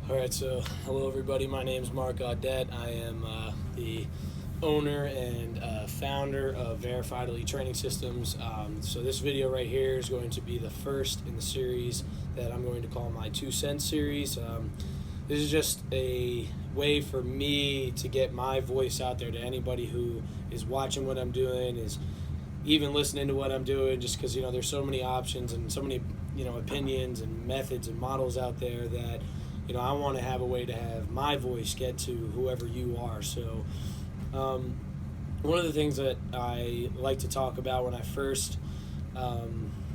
All right, so hello everybody. My name is Mark Audette. I am the owner and founder of Verified Elite Training Systems. So this video right here is going to be the first in the series that I'm going to call my 2 cents series. This is just a way for me to get my voice out there to anybody who is watching what I'm doing, is even listening to what I'm doing, just because there's so many options and so many opinions and methods and models out there that I want to have a way to have my voice get to whoever you are. So one of the things that I like to talk about when I first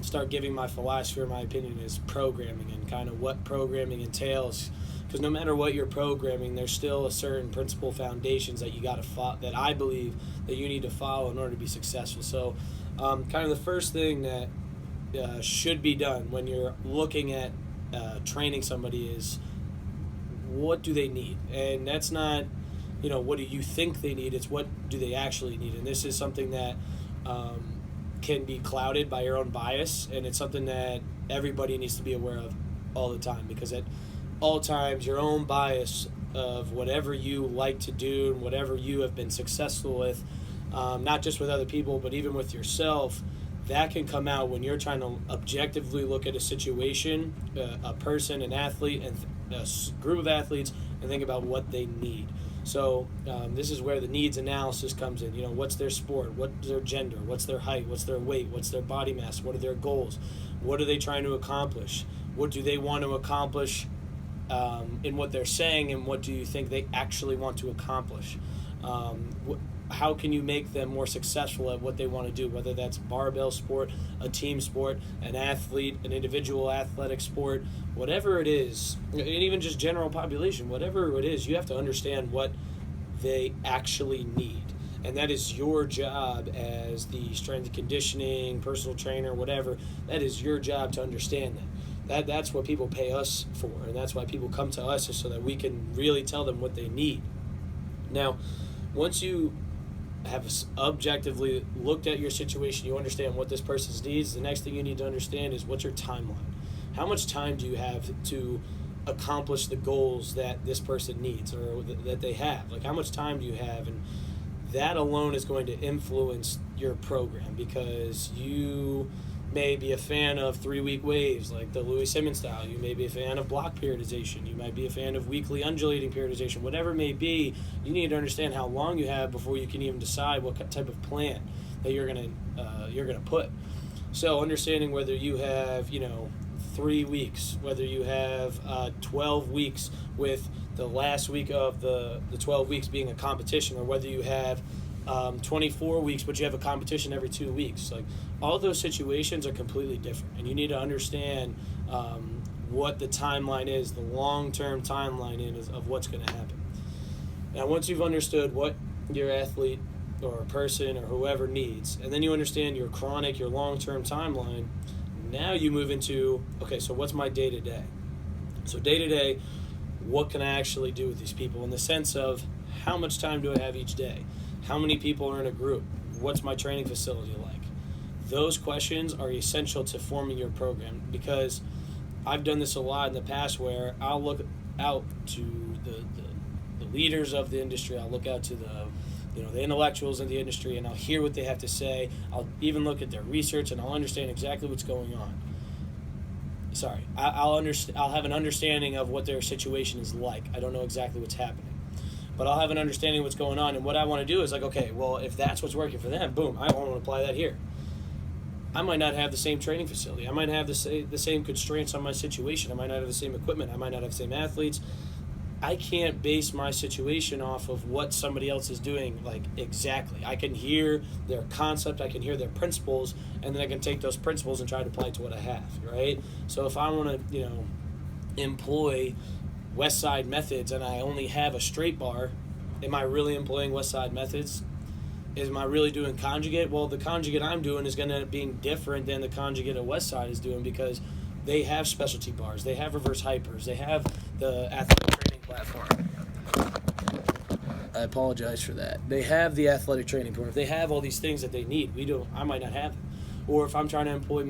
start giving my philosophy or my opinion is programming, and kind of what programming entails. Because no matter what you're programming, there's still a certain principle foundations that you got to follow, that I believe that you need to follow in order to be successful. So kind of the first thing that should be done when you're looking at training somebody is, what do they need? And that's not, what do you think they need? It's what do they actually need? And this is something that can be clouded by your own bias, and it's something that everybody needs to be aware of all the time, because at all times your own bias of whatever you like to do and whatever you have been successful with, not just with other people but even with yourself, that can come out when you're trying to objectively look at a situation, a person, an athlete, and a group of athletes, and think about what they need. So this is where the needs analysis comes in. What's their sport? What's their gender? What's their height? What's their weight? What's their body mass? What are their goals? What are they trying to accomplish? What do they want to accomplish in what they're saying, and what do you think they actually want to accomplish? How can you make them more successful at what they want to do, whether that's barbell sport, a team sport, an athlete, an individual athletic sport, whatever it is, and even just general population, whatever it is, you have to understand what they actually need. And that is your job as the strength and conditioning, personal trainer, whatever. That is your job to understand that. That's what people pay us for, and that's why people come to us, is so that we can really tell them what they need. Now, once you have objectively looked at your situation, you understand what this person's needs, the next thing you need to understand is, what's your timeline? How much time do you have to accomplish the goals that this person needs, or that they have? Like, how much time do you have? And that alone is going to influence your program, because you may be a fan of 3-week waves, like the Louis Simmons style. You may be a fan of block periodization. You might be a fan of weekly undulating periodization. Whatever it may be, you need to understand how long you have before you can even decide what type of plan that you're gonna put. So understanding whether you have 3 weeks, whether you have 12 weeks, with the last week of the 12 weeks being a competition, or whether you have 24 weeks but you have a competition every 2 weeks. Like, all those situations are completely different, and you need to understand what the timeline is, the long-term timeline is of what's going to happen. Now, once you've understood what your athlete or a person or whoever needs, and then you understand your chronic, your long-term timeline, now you move into, okay, so what's my day-to-day? So day-to-day, what can I actually do with these people, in the sense of, how much time do I have each day? How many people are in a group? What's my training facility like? Those questions are essential to forming your program, because I've done this a lot in the past, where I'll look out to the leaders of the industry. I'll look out to the intellectuals in the industry, and I'll hear what they have to say. I'll even look at their research, and I'll understand exactly what's going on. I'll have an understanding of what their situation is like. I don't know exactly what's happening, but I'll have an understanding of what's going on. And what I want to do is, like, okay, well, if that's what's working for them, boom, I want to apply that here. I might not have the same training facility. I might have the same constraints on my situation. I might not have the same equipment. I might not have the same athletes. I can't base my situation off of what somebody else is doing, like, exactly. I can hear their concept, I can hear their principles, and then I can take those principles and try to apply it to what I have, right? So if I want to, employ West Side methods, and I only have a straight bar, am I really employing West Side methods? Am I really doing conjugate? Well, the conjugate I'm doing is going to end up being different than the conjugate at West Side is doing, because they have specialty bars, they have reverse hypers, they have the athletic training platform. I apologize for that. They have the athletic training program. They have all these things that they need. I might not have them. Or if I'm trying to employ